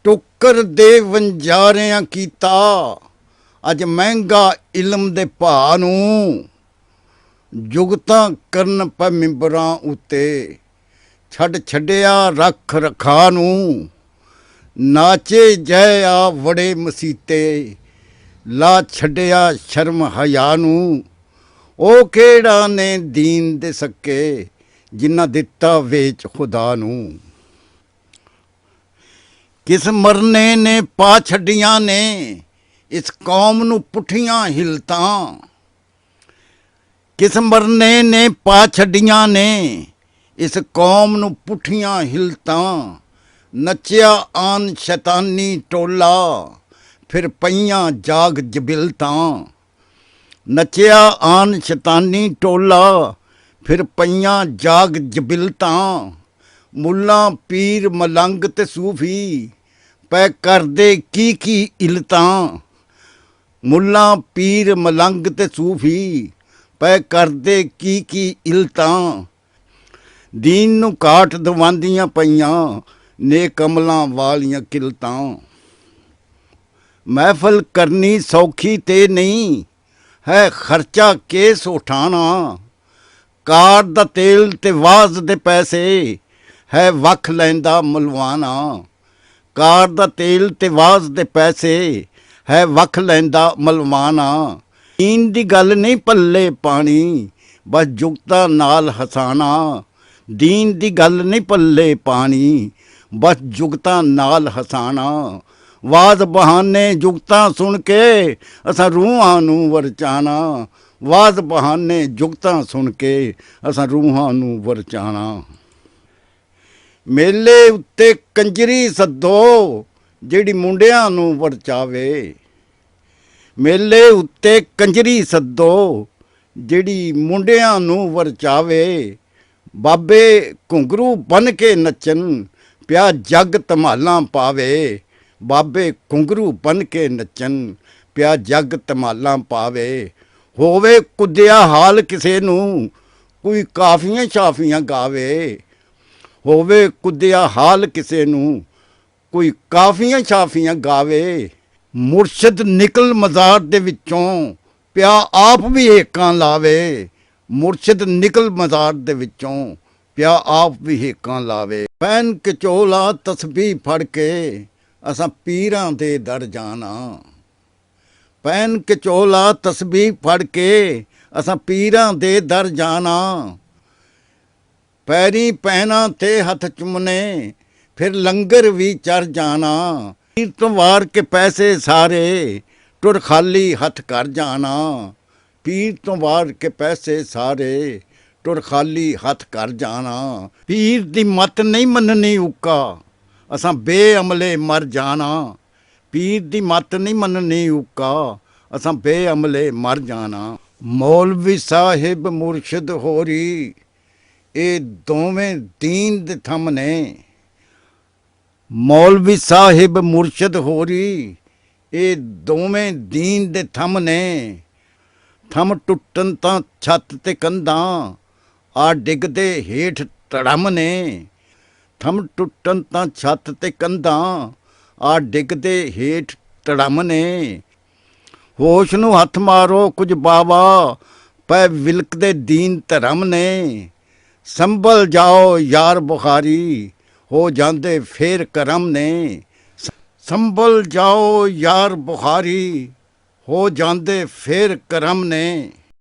टुकर दे वंजारियां कीता अज महंगा इलम दे भा नूं जुगतां करन पै मिंबरां उत्ते छड्ड छड्डिया रख रखा नूं नाचे जै आ वड़े मसीते ला छड्डिया शर्म हया नूं ओ किहड़ा ने दीन दे सक्के जिन्ना दिता वेच खुदा नूं किस मरने ने पा छड्डियां ने इस कौम नूं पुठियां हिलतां किस मरने ने पा छड्डियां ने इस कौम नूं पुठियां हिलतां नचिया आन शैतानी टोला फिर पईयां जाग जबिलतां नचिया आन शैतानी टोला फिर पईयां जाग जबिलतां मुल्ला पीर मलंग ते सूफी पै करदे की इलतां मुल्ला पीर मलंग ते सूफी पै करदे की इलतां दीन नूं काट दवांदियां पईयां ने कमलां वालियां किलतां महफल करनी सौखी ते नहीं है खर्चा केस उठाना कार दा तेल ते वाज दे पैसे है वख लैंदा मुलवाना कार दा तेल ते वाज दे पैसे है वख लैंदा मलवाना दीन दी गल नहीं पल्ले पानी बस जुगता नाल हसाना दीन दी गल नहीं पल्ले पानी बस जुगता नाल हसाना वाज बहाने जुगता सुन के असां रूहां नूं वरचाना वाज बहाने जुगता सुन के असां रूहां नूं वरचाना मेले उत्ते कंजरी सद्दो ਜਿਹੜੀ ਮੁੰਡਿਆਂ ਨੂੰ ਵਰਚਾਵੇ ਮੇਲੇ ਉੱਤੇ ਕੰਜਰੀ ਸੱਦੋ ਜਿਹੜੀ ਮੁੰਡਿਆਂ ਨੂੰ ਵਰਚਾਵੇ ਬਾਬੇ ਘੁੰਗਰੂ ਬਨ ਕੇ ਨੱਚਣ ਪਿਆ ਜੱਗ ਧਮਾਲਾਂ ਪਾਵੇ ਬਾਬੇ ਘੁੰਗਰੂ ਬਨ ਕੇ ਨੱਚਣ ਪਿਆ ਜੱਗ ਧਮਾਲਾਂ ਪਾਵੇ ਹੋਵੇ ਕੁੱਦਿਆ ਹਾਲ ਕਿਸੇ ਨੂੰ ਕੋਈ ਕਾਫੀਆਂ ਸ਼ਾਫੀਆਂ ਗਾਵੇ ਹੋਵੇ ਕੁੱਦਿਆ ਹਾਲ ਕਿਸੇ ਨੂੰ ਕੋਈ ਕਾਫੀਆਂ ਸ਼ਾਫੀਆਂ ਗਾਵੇ ਮੁਰਸ਼ਿਦ ਨਿਕਲ ਮਜ਼ਾਰ ਦੇ ਵਿੱਚੋਂ ਪਿਆ ਆਪ ਵੀ ਹੇਕਾਂ ਲਾਵੇ ਮੁਰਸ਼ਿਦ ਨਿਕਲ ਮਜ਼ਾਰ ਦੇ ਵਿੱਚੋਂ ਪਿਆ ਆਪ ਵੀ ਹੇਕਾਂ ਲਾਵੇ ਪੈਨ ਕਚੋਲਾ ਤਸਬੀਹ ਫੜ ਕੇ ਅਸਾਂ ਪੀਰਾਂ ਦੇ ਦਰ ਜਾਣਾ ਪੈਨ ਕਚੋਲਾ ਤਸਬੀਹ ਫੜ ਕੇ ਅਸਾਂ ਪੀਰਾਂ ਦੇ ਦਰ ਜਾਣਾ ਪੈਰੀ ਪੈਣਾ ਤੇ ਹੱਥ ਚੁੰਮਨੇ फिर लंगर भी चढ़ जाना पीर तो वार के पैसे सारे टुर खाली हथ कर जाना पीर तो वार के पैसे सारे टुर खाली हथ कर जाना पीर दी मत नहीं मननी उक्का असां बेअमले मर जाना पीर दी मत नहीं मननी उक्का असां बेअमले मर जाना मौलवी साहिब मुर्शिद होरी ये दोवें दीन दे थम ने मौलवी साहिब मुर्शद होरी ये दोवें दीन दे थम ने थम टुटन तां छत ते कंधां आ डिगदे हेठ धड़म ने थम टुटन तां छत ते कंधां आ डिगदे हेठ धड़म ने होश नूं हथ मारो कुछ बाबा पै विलकदे दीन धरम ने संभल जाओ यार बुखारी हो जाते फिर करम ने संभल जाओ यार बुखारी हो जाते फिर करम ने।